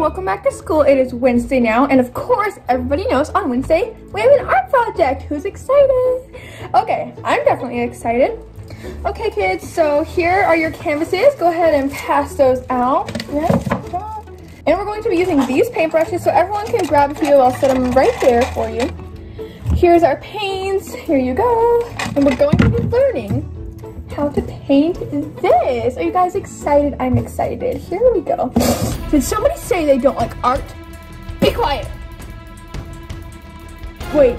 welcome back to school. It is Wednesday now, and of course, everybody knows on Wednesday we have an art project. Who's excited? Okay, I'm definitely excited. Okay, kids, so here are your canvases. Go ahead and pass those out. And we're going to be using these paintbrushes, so everyone can grab a few. I'll set them right there for you. Here's our paints. Here you go. And we're going to be learning how to paint this. Are you guys excited? I'm excited. Here we go. Did somebody say they don't like art? Be quiet. Wait.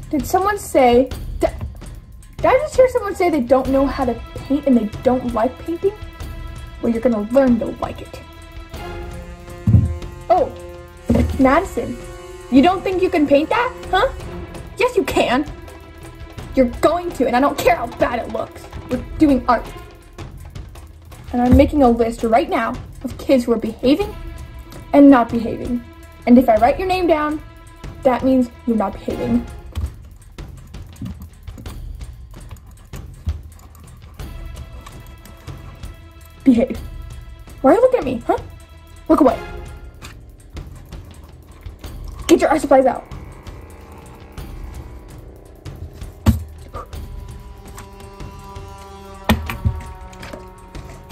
Did someone say... Did I just hear someone say they don't know how to paint and they don't like painting? Well, you're gonna learn to like it. Oh, Madison. You don't think you can paint that? Huh? Yes, you can. You're going to, and I don't care how bad it looks. We're doing art. And I'm making a list right now of kids who are behaving and not behaving. And if I write your name down, that means you're not behaving. Behave. Why are you looking at me, huh? Look away. Get your art supplies out.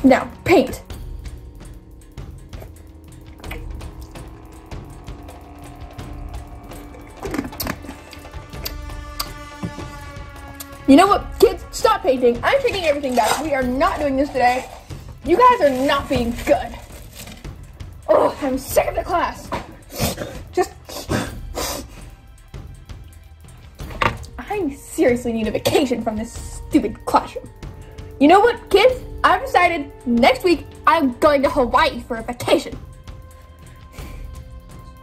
Now, paint. You know what, kids? Stop painting. I'm taking everything back. We are not doing this today. You guys are not being good. Oh, I'm sick of the class. I seriously need a vacation from this stupid classroom. You know what, kids? I've decided next week I'm going to Hawaii for a vacation.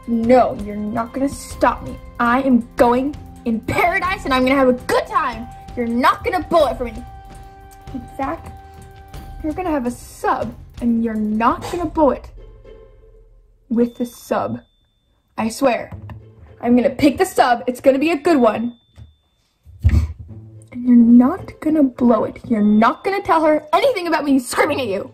No, you're not gonna stop me. I am going in paradise and I'm gonna have a good time. You're not gonna bullet for me. In fact, you're gonna have a sub and you're not gonna bullet with the sub. I swear. I'm gonna pick the sub. It's gonna be a good one. And you're not gonna blow it. You're not gonna tell her anything about me screaming at you.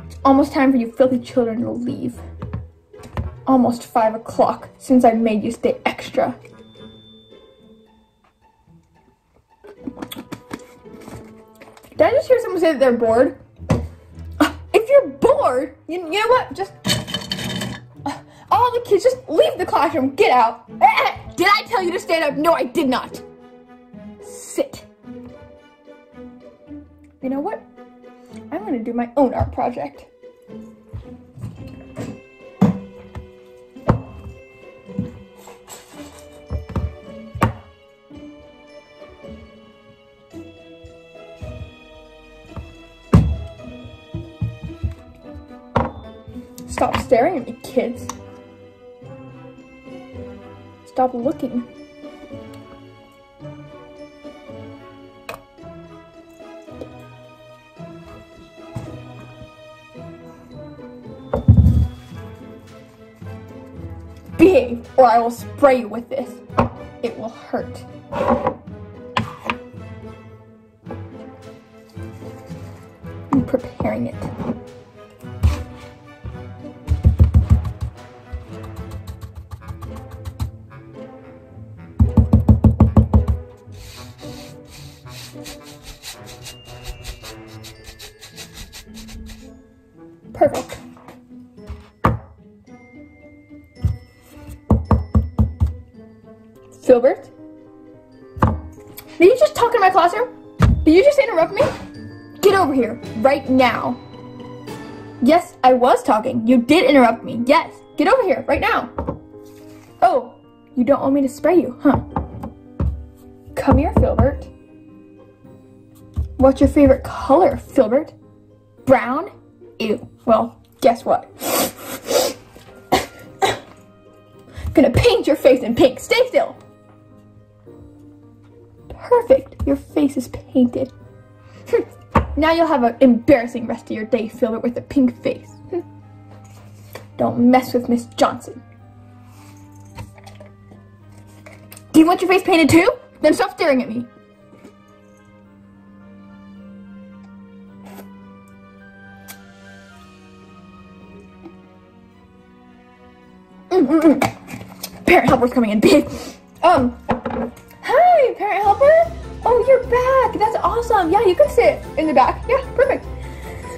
It's almost time for you filthy children to leave. Almost 5 o'clock since I made you stay extra. Did I just hear someone say that they're bored? If you're bored, you know what? Just... all the kids, just leave the classroom. Get out. Did I tell you to stand up? No, I did not. Sit. You know what? I'm going to do my own art project. Stop staring at me, kids. Stop looking. Behave, or I will spray you with this. It will hurt. I'm preparing it. Perfect. Filbert? Did you just talk in my classroom? Did you just interrupt me? Get over here, right now. Yes, I was talking. You did interrupt me. Yes, get over here, right now. Oh, you don't want me to spray you, huh? Come here, Filbert. What's your favorite color, Filbert? Brown? Ew. Well, guess what? Gonna paint your face in pink. Stay still. Perfect. Your face is painted. Now you'll have an embarrassing rest of your day, Filbert, with a pink face. Don't mess with Miss Johnson. Do you want your face painted too? Then stop staring at me. Parent helper's coming in, babe. Hi, parent helper. Oh, you're back. That's awesome. Yeah, you can sit in the back. Yeah, perfect.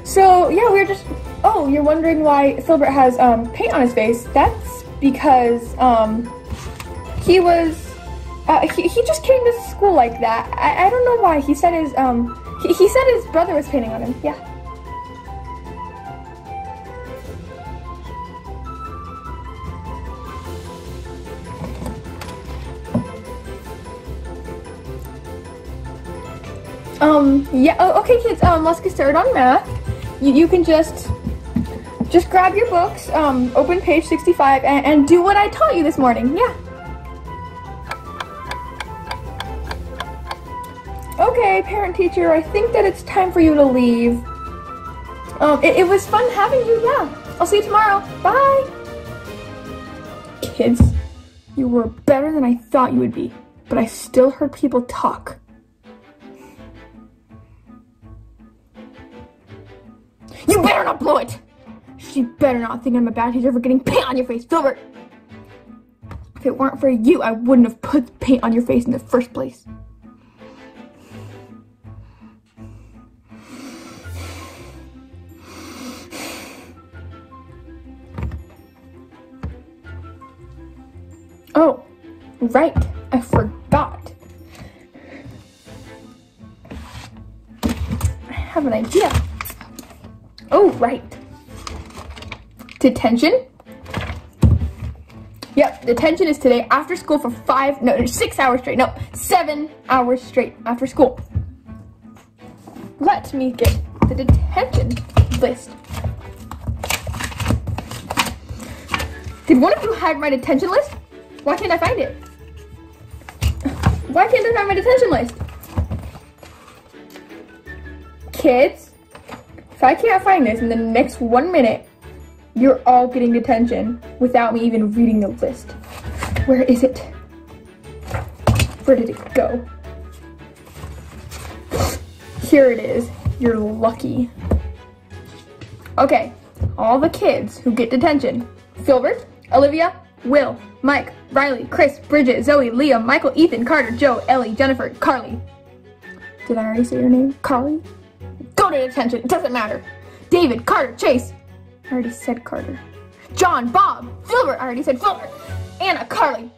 So, yeah, we're just, oh, you're wondering why Filbert has paint on his face. That's because he was, he just came to school like that. I don't know why. He said his, he said his brother was painting on him. Yeah. Yeah, oh, okay kids, let's get started on math. You can just grab your books, open page 65, and do what I taught you this morning, yeah. Okay, parent teacher, I think that it's time for you to leave. It was fun having you, yeah. I'll see you tomorrow, bye. Kids, you were better than I thought you would be, but I still heard people talk. You better not blow it! She better not think I'm a bad teacher for getting paint on your face, Filbert! If it weren't for you, I wouldn't have put paint on your face in the first place. Oh, right, I forgot. I have an idea. Oh, right. Detention? Yep, detention is today after school for 6 hours straight. No, 7 hours straight after school. Let me get the detention list. Did one of you hide my detention list? Why can't I find it? Why can't I find my detention list? Kids? If I can't find this in the next 1 minute, you're all getting detention without me even reading the list. Where is it? Where did it go? Here it is. You're lucky. Okay, all the kids who get detention. Filbert, Olivia, Will, Mike, Riley, Chris, Bridget, Zoe, Liam, Michael, Ethan, Carter, Joe, Ellie, Jennifer, Carly. Did I already say your name? Carly? Go to detention, it doesn't matter. David, Carter, Chase. I already said Carter. John, Bob, Filbert, I already said Filbert. Anna, Carly.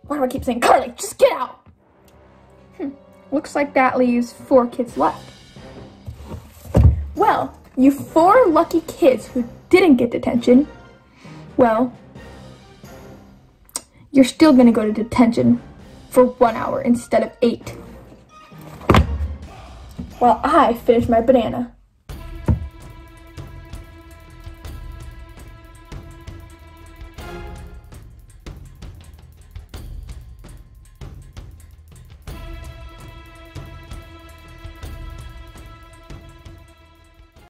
Why do I keep saying Carly? Just get out. Looks like that leaves 4 kids left. Well, you 4 lucky kids who didn't get detention, well, you're still gonna go to detention for 1 hour instead of 8. While I finish my banana.